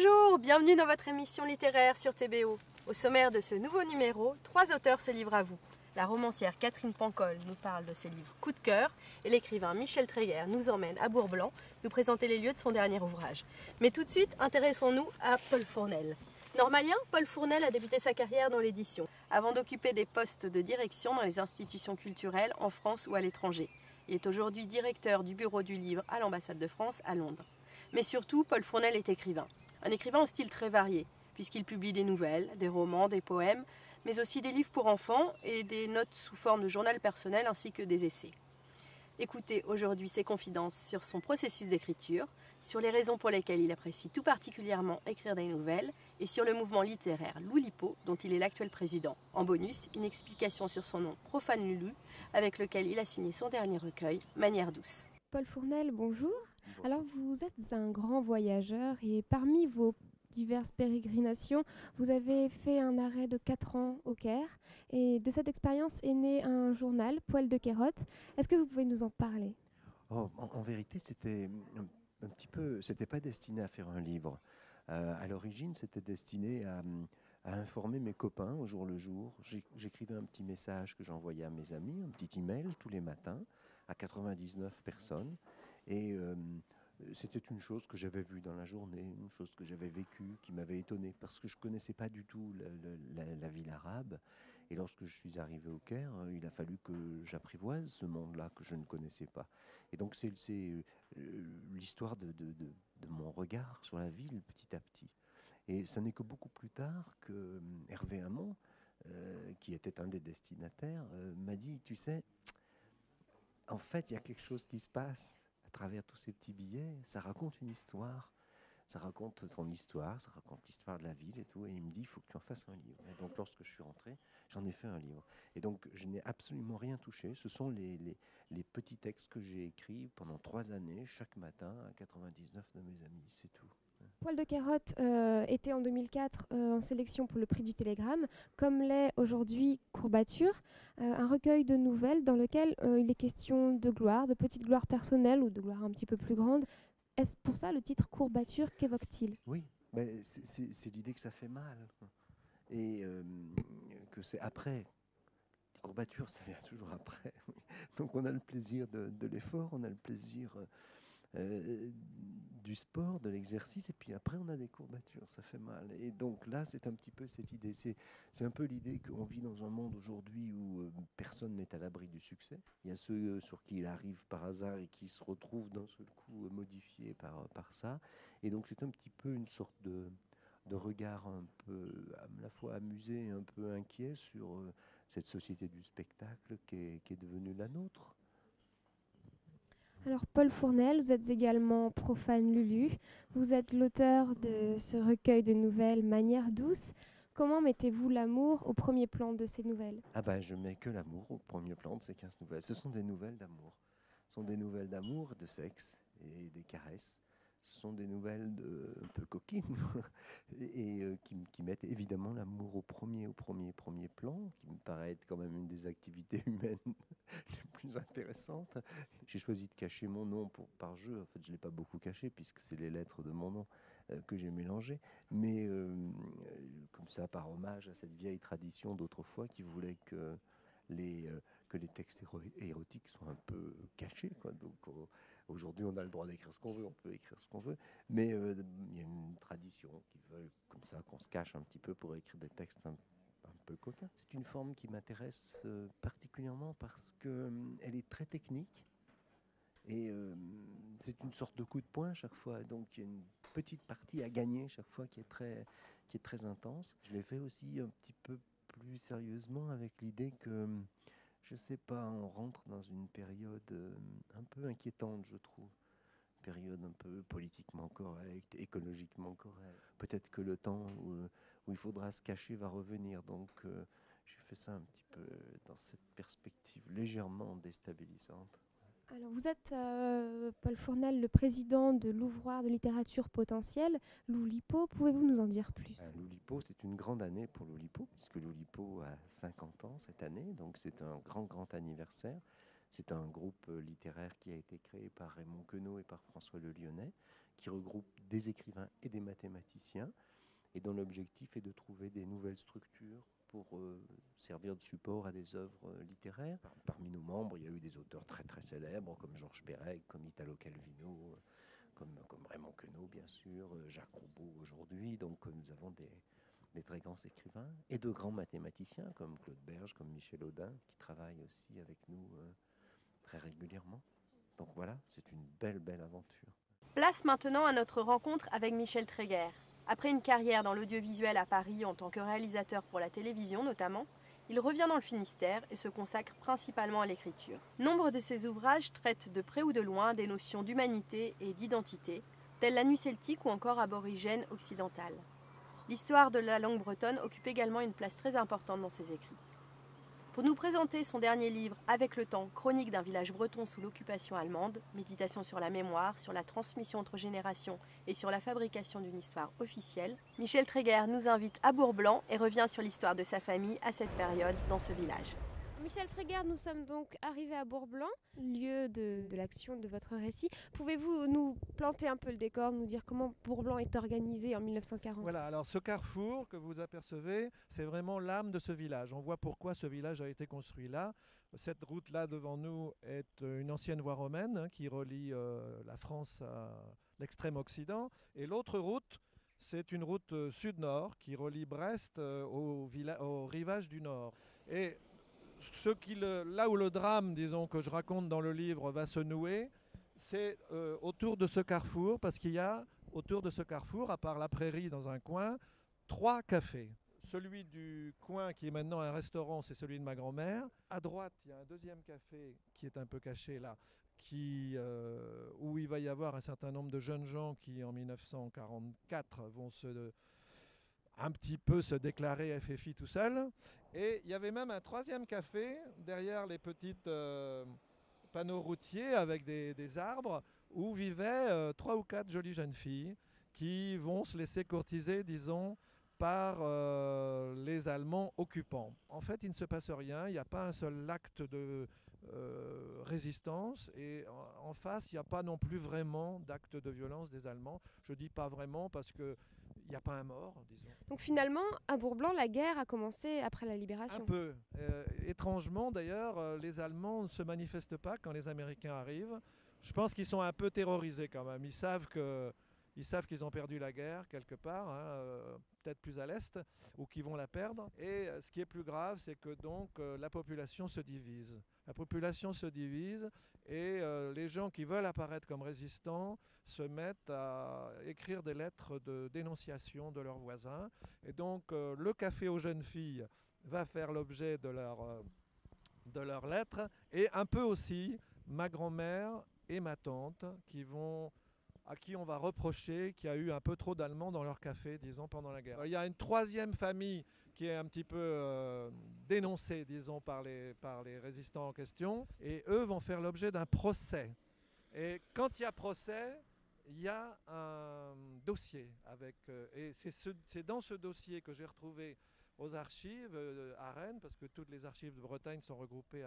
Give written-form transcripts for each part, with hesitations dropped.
Bonjour, bienvenue dans votre émission littéraire sur TBO. Au sommaire de ce nouveau numéro, 3 auteurs se livrent à vous. La romancière Catherine Pancol nous parle de ses livres Coup de cœur et l'écrivain Michel Tréguer nous emmène à Bourg-Blanc nous présenter les lieux de son dernier ouvrage. Mais tout de suite, intéressons-nous à Paul Fournel. Normalien, Paul Fournel a débuté sa carrière dans l'édition, avant d'occuper des postes de direction dans les institutions culturelles en France ou à l'étranger. Il est aujourd'hui directeur du bureau du livre à l'ambassade de France à Londres. Mais surtout, Paul Fournel est écrivain. Un écrivain au style très varié, puisqu'il publie des nouvelles, des romans, des poèmes, mais aussi des livres pour enfants et des notes sous forme de journal personnel ainsi que des essais. Écoutez aujourd'hui ses confidences sur son processus d'écriture, sur les raisons pour lesquelles il apprécie tout particulièrement écrire des nouvelles et sur le mouvement littéraire Loulipo dont il est l'actuel président. En bonus, une explication sur son nom Profane Lulu avec lequel il a signé son dernier recueil, Manière douce. Paul Fournel, bonjour. Bonjour. Alors vous êtes un grand voyageur et parmi vos diverses pérégrinations, vous avez fait un arrêt de 4 ans au Caire et de cette expérience est né un journal, Poil de Carotte. Est-ce que vous pouvez nous en parler ? En vérité, c'était un petit peu, c'était pas destiné à faire un livre. À l'origine, c'était destiné à informer mes copains au jour le jour. J'écrivais un petit message que j'envoyais à mes amis, un petit email tous les matins à 99 personnes. Et c'était une chose que j'avais vue dans la journée, une chose que j'avais vécue, qui m'avait étonné, parce que je ne connaissais pas du tout la ville arabe. Et lorsque je suis arrivé au Caire, il a fallu que j'apprivoise ce monde-là que je ne connaissais pas. Et donc c'est l'histoire de mon regard sur la ville petit à petit. Et ce n'est que beaucoup plus tard que Hervé Hamon, qui était un des destinataires, m'a dit, tu sais, en fait, il y a quelque chose qui se passe à travers tous ces petits billets. Ça raconte une histoire. Ça raconte ton histoire, ça raconte l'histoire de la ville et tout. Et il me dit, il faut que tu en fasses un livre. Et donc, lorsque je suis rentré, j'en ai fait un livre. Et donc, je n'ai absolument rien touché. Ce sont les petits textes que j'ai écrits pendant 3 années, chaque matin, à 99 de mes amis. C'est tout. Poil de Carotte était en 2004 en sélection pour le prix du Télégramme, comme l'est aujourd'hui Courbature, un recueil de nouvelles dans lequel il est question de gloire, de petite gloire personnelle ou de gloire un petit peu plus grande. Est-ce pour ça le titre Courbature qu'évoque-t-il ? Oui, mais c'est l'idée que ça fait mal. Et que c'est après. Les courbatures, ça vient toujours après. Donc on a le plaisir de l'effort, on a le plaisir du sport, de l'exercice, et puis après on a des courbatures, ça fait mal. Et donc là, c'est un petit peu cette idée. C'est un peu l'idée qu'on vit dans un monde aujourd'hui où personne n'est à l'abri du succès. Il y a ceux sur qui il arrive par hasard et qui se retrouvent d'un seul coup modifiés par ça. Et donc c'est un petit peu une sorte de regard un peu à la fois amusé et un peu inquiet sur cette société du spectacle qui est devenue la nôtre. Alors Paul Fournel, vous êtes également Profane Lulu. Vous êtes l'auteur de ce recueil de nouvelles Manière douce. Comment mettez-vous l'amour au premier plan de ces nouvelles ? Ah ben, je mets que l'amour au premier plan de ces 15 nouvelles. Ce sont des nouvelles d'amour. Ce sont des nouvelles d'amour, de sexe et des caresses. Ce sont des nouvelles un peu coquines et qui mettent évidemment l'amour au premier plan, qui me paraît être quand même une des activités humaines les plus intéressantes. J'ai choisi de cacher mon nom par jeu. En fait, je ne l'ai pas beaucoup caché puisque c'est les lettres de mon nom que j'ai mélangées. Mais comme ça, par hommage à cette vieille tradition d'autrefois qui voulait que les textes érotiques soient un peu cachés, quoi. Donc aujourd'hui, on a le droit d'écrire ce qu'on veut, on peut écrire ce qu'on veut, mais il y a une tradition qui veut comme ça qu'on se cache un petit peu pour écrire des textes un peu coquins. C'est une forme qui m'intéresse particulièrement parce qu'elle est très technique et c'est une sorte de coup de poing chaque fois. Donc il y a une petite partie à gagner chaque fois qui est très intense. Je l'ai fait aussi un petit peu plus sérieusement avec l'idée que, je sais pas, on rentre dans une période un peu inquiétante, je trouve. Période un peu politiquement correcte, écologiquement correcte. Peut-être que le temps où il faudra se cacher va revenir. Donc j'ai fait ça un petit peu dans cette perspective légèrement déstabilisante. Alors vous êtes, Paul Fournel, le président de l'ouvroir de littérature potentielle, Loulipo. Pouvez-vous nous en dire plus ? Loulipo, c'est une grande année pour Loulipo, puisque Loulipo a 50 ans cette année, donc c'est un grand anniversaire. C'est un groupe littéraire qui a été créé par Raymond Queneau et par François Le Lyonnais, qui regroupe des écrivains et des mathématiciens, et dont l'objectif est de trouver des nouvelles structures pour servir de support à des œuvres littéraires. Parmi nos membres, il y a eu des auteurs très très célèbres, comme Georges Perec, comme Italo Calvino, comme Raymond Queneau, bien sûr, Jacques Roubaud aujourd'hui. Donc nous avons des très grands écrivains et de grands mathématiciens, comme Claude Berge, comme Michel Audin, qui travaillent aussi avec nous très régulièrement. Donc voilà, c'est une belle, belle aventure. Place maintenant à notre rencontre avec Michel Tréguer. Après une carrière dans l'audiovisuel à Paris en tant que réalisateur pour la télévision notamment, il revient dans le Finistère et se consacre principalement à l'écriture. Nombre de ses ouvrages traitent de près ou de loin des notions d'humanité et d'identité, telles la nuit celtique ou encore aborigène occidentale. L'histoire de la langue bretonne occupe également une place très importante dans ses écrits. Pour nous présenter son dernier livre, Avec le temps, chronique d'un village breton sous l'occupation allemande, méditation sur la mémoire, sur la transmission entre générations et sur la fabrication d'une histoire officielle, Michel Tréguer nous invite à Bourg-Blanc et revient sur l'histoire de sa famille à cette période dans ce village. Michel Tréguer, nous sommes donc arrivés à Bourg-Blanc, lieu de l'action de votre récit. Pouvez-vous nous planter un peu le décor, nous dire comment Bourg-Blanc est organisé en 1940 ? Voilà, alors ce carrefour que vous apercevez, c'est vraiment l'âme de ce village. On voit pourquoi ce village a été construit là. Cette route-là devant nous est une ancienne voie romaine qui relie la France à l'extrême occident. Et l'autre route, c'est une route sud-nord qui relie Brest au rivage du nord. Et là où le drame, disons, que je raconte dans le livre va se nouer, c'est autour de ce carrefour, parce qu'il y a autour de ce carrefour, à part la prairie dans un coin, 3 cafés. Celui du coin qui est maintenant un restaurant, c'est celui de ma grand-mère. À droite, il y a un deuxième café qui est un peu caché là, où il va y avoir un certain nombre de jeunes gens qui, en 1944, vont un petit peu se déclarer FFI tout seul. Et il y avait même un 3e café derrière les petites panneaux routiers avec des arbres où vivaient 3 ou 4 jolies jeunes filles qui vont se laisser courtiser, disons, par les Allemands occupants. En fait, il ne se passe rien, il n'y a pas un seul acte de résistance et en face, il n'y a pas non plus vraiment d'acte de violence des Allemands. Je dis pas vraiment parce que il n'y a pas un mort, disons. Donc finalement, à Bourg-Blanc, la guerre a commencé après la libération. Un peu. Étrangement, d'ailleurs, les Allemands ne se manifestent pas quand les Américains arrivent. Je pense qu'ils sont un peu terrorisés quand même. Ils savent qu'ils ont perdu la guerre quelque part, peut-être plus à l'est, ou qu'ils vont la perdre. Et ce qui est plus grave, c'est que donc la population se divise. La population se divise et les gens qui veulent apparaître comme résistants se mettent à écrire des lettres de dénonciation de leurs voisins. Et donc le café aux jeunes filles va faire l'objet de leurs lettres. Et un peu aussi ma grand-mère et ma tante à qui on va reprocher qu'il y a eu un peu trop d'Allemands dans leur café, disons, pendant la guerre. Il y a une 3e famille qui est un petit peu dénoncée, disons, par les résistants en question, et eux vont faire l'objet d'un procès. Et quand il y a procès, il y a un dossier et c'est dans ce dossier que j'ai retrouvé aux archives à Rennes, parce que toutes les archives de Bretagne sont regroupées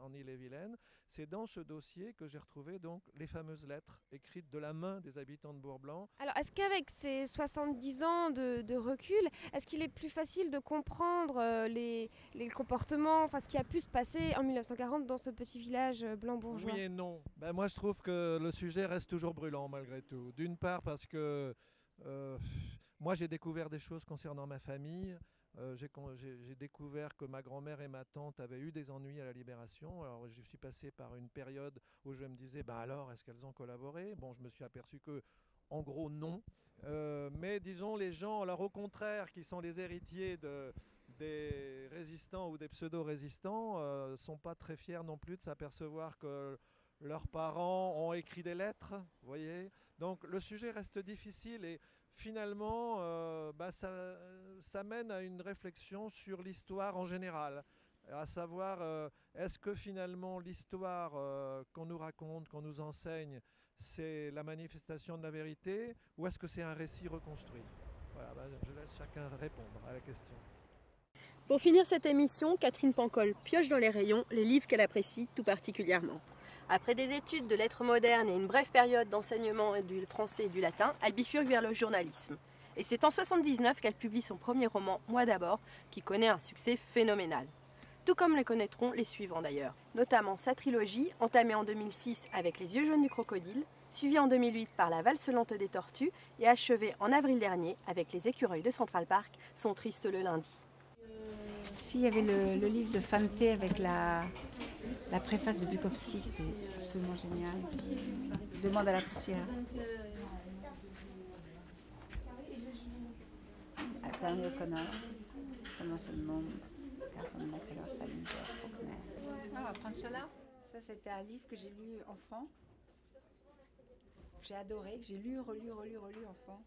en Ille-et-Vilaine. C'est dans ce dossier que j'ai retrouvé donc les fameuses lettres écrites de la main des habitants de Bourg-Blanc. Alors, est-ce qu'avec ces 70 ans de recul, est-ce qu'il est plus facile de comprendre les comportements, enfin ce qui a pu se passer en 1940 dans ce petit village blanc-bourgeois ? Oui et non. Moi, je trouve que le sujet reste toujours brûlant malgré tout. D'une part parce que moi, j'ai découvert des choses concernant ma famille. J'ai découvert que ma grand-mère et ma tante avaient eu des ennuis à la Libération. Alors je suis passé par une période où je me disais, alors est-ce qu'elles ont collaboré ? Bon, je me suis aperçu que, en gros, non. Mais disons, les gens, alors au contraire, qui sont les héritiers des résistants ou des pseudo-résistants, sont pas très fiers non plus de s'apercevoir que leurs parents ont écrit des lettres, vous voyez. Donc le sujet reste difficile et finalement, ça mène à une réflexion sur l'histoire en général, à savoir, est-ce que finalement l'histoire qu'on nous raconte, qu'on nous enseigne, c'est la manifestation de la vérité, ou est-ce que c'est un récit reconstruit ? Voilà, je laisse chacun répondre à la question. Pour finir cette émission, Catherine Pancol pioche dans les rayons les livres qu'elle apprécie tout particulièrement. Après des études de lettres modernes et une brève période d'enseignement du français et du latin, elle bifurque vers le journalisme. Et c'est en 1979 qu'elle publie son premier roman, Moi d'abord, qui connaît un succès phénoménal. Tout comme le connaîtront les suivants d'ailleurs, notamment sa trilogie, entamée en 2006 avec Les yeux jaunes du crocodile, suivie en 2008 par La valse lente des tortues et achevée en avril dernier avec Les écureuils de Central Park sont tristes le lundi. S'il y avait le livre de Fante avec la préface de Bukowski qui était absolument génial. Demande à la poussière. Flannery O'Connor, comment se nomme Carson McCullers, Salinger, Faulkner. Ah, François, ça c'était un livre que j'ai lu enfant, que j'ai adoré, que j'ai lu, relu enfant.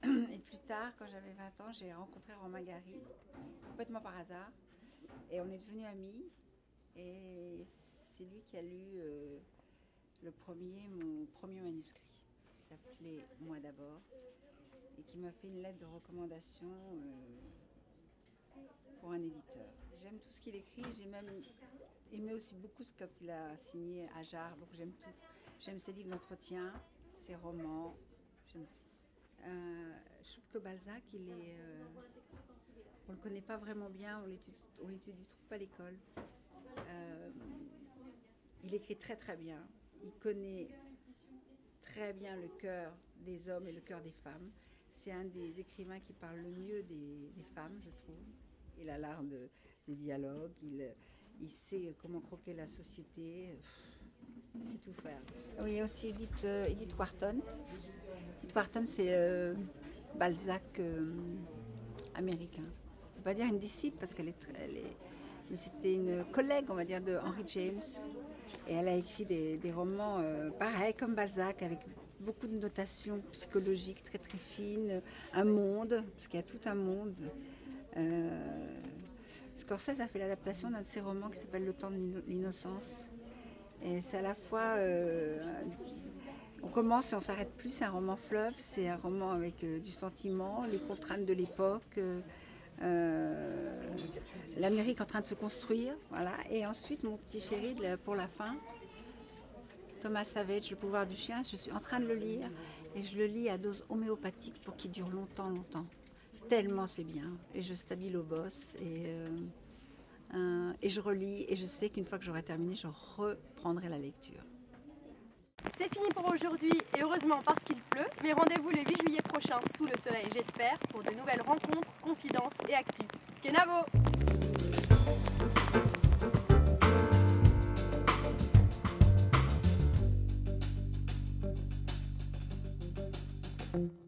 Et plus tard, quand j'avais 20 ans, j'ai rencontré Romain Gary, complètement par hasard, et on est devenus amis. Et c'est lui qui a lu mon premier manuscrit, qui s'appelait Moi d'abord, et qui m'a fait une lettre de recommandation pour un éditeur. J'aime tout ce qu'il écrit, j'ai même aimé aussi beaucoup quand il a signé Ajar, donc j'aime tout. J'aime ses livres d'entretien, ses romans, j'aime tout. Je trouve que Balzac, on ne le connaît pas vraiment bien, on l'étudie trop à l'école. Il écrit très très bien, il connaît très bien le cœur des hommes et le cœur des femmes. C'est un des écrivains qui parle le mieux des femmes, je trouve. Il a l'art des dialogues, il sait comment croquer la société, il sait tout faire. Oui, il y a aussi Edith Wharton. Edith Wharton, c'est Balzac américain. On ne peut pas dire une disciple parce mais c'était une collègue, on va dire, de Henry James. Et elle a écrit des romans pareils comme Balzac, avec beaucoup de notations psychologiques très très fines, un monde, parce qu'il y a tout un monde. Scorsese a fait l'adaptation d'un de ses romans qui s'appelle Le temps de l'innocence. Et c'est à la fois... on commence et on ne s'arrête plus, c'est un roman fleuve, c'est un roman avec du sentiment, les contraintes de l'époque, l'Amérique en train de se construire, voilà. Et ensuite, mon petit chéri, pour la fin, Thomas Savage, Le pouvoir du chien, je suis en train de le lire et je le lis à dose homéopathique pour qu'il dure longtemps. Tellement c'est bien. Et je stabile au boss et je relis et je sais qu'une fois que j'aurai terminé, je reprendrai la lecture. C'est fini pour aujourd'hui et heureusement parce qu'il pleut, mais rendez-vous le 8 juillet prochain sous le soleil, j'espère, pour de nouvelles rencontres, confidences et actus. Kenavo! Thank you.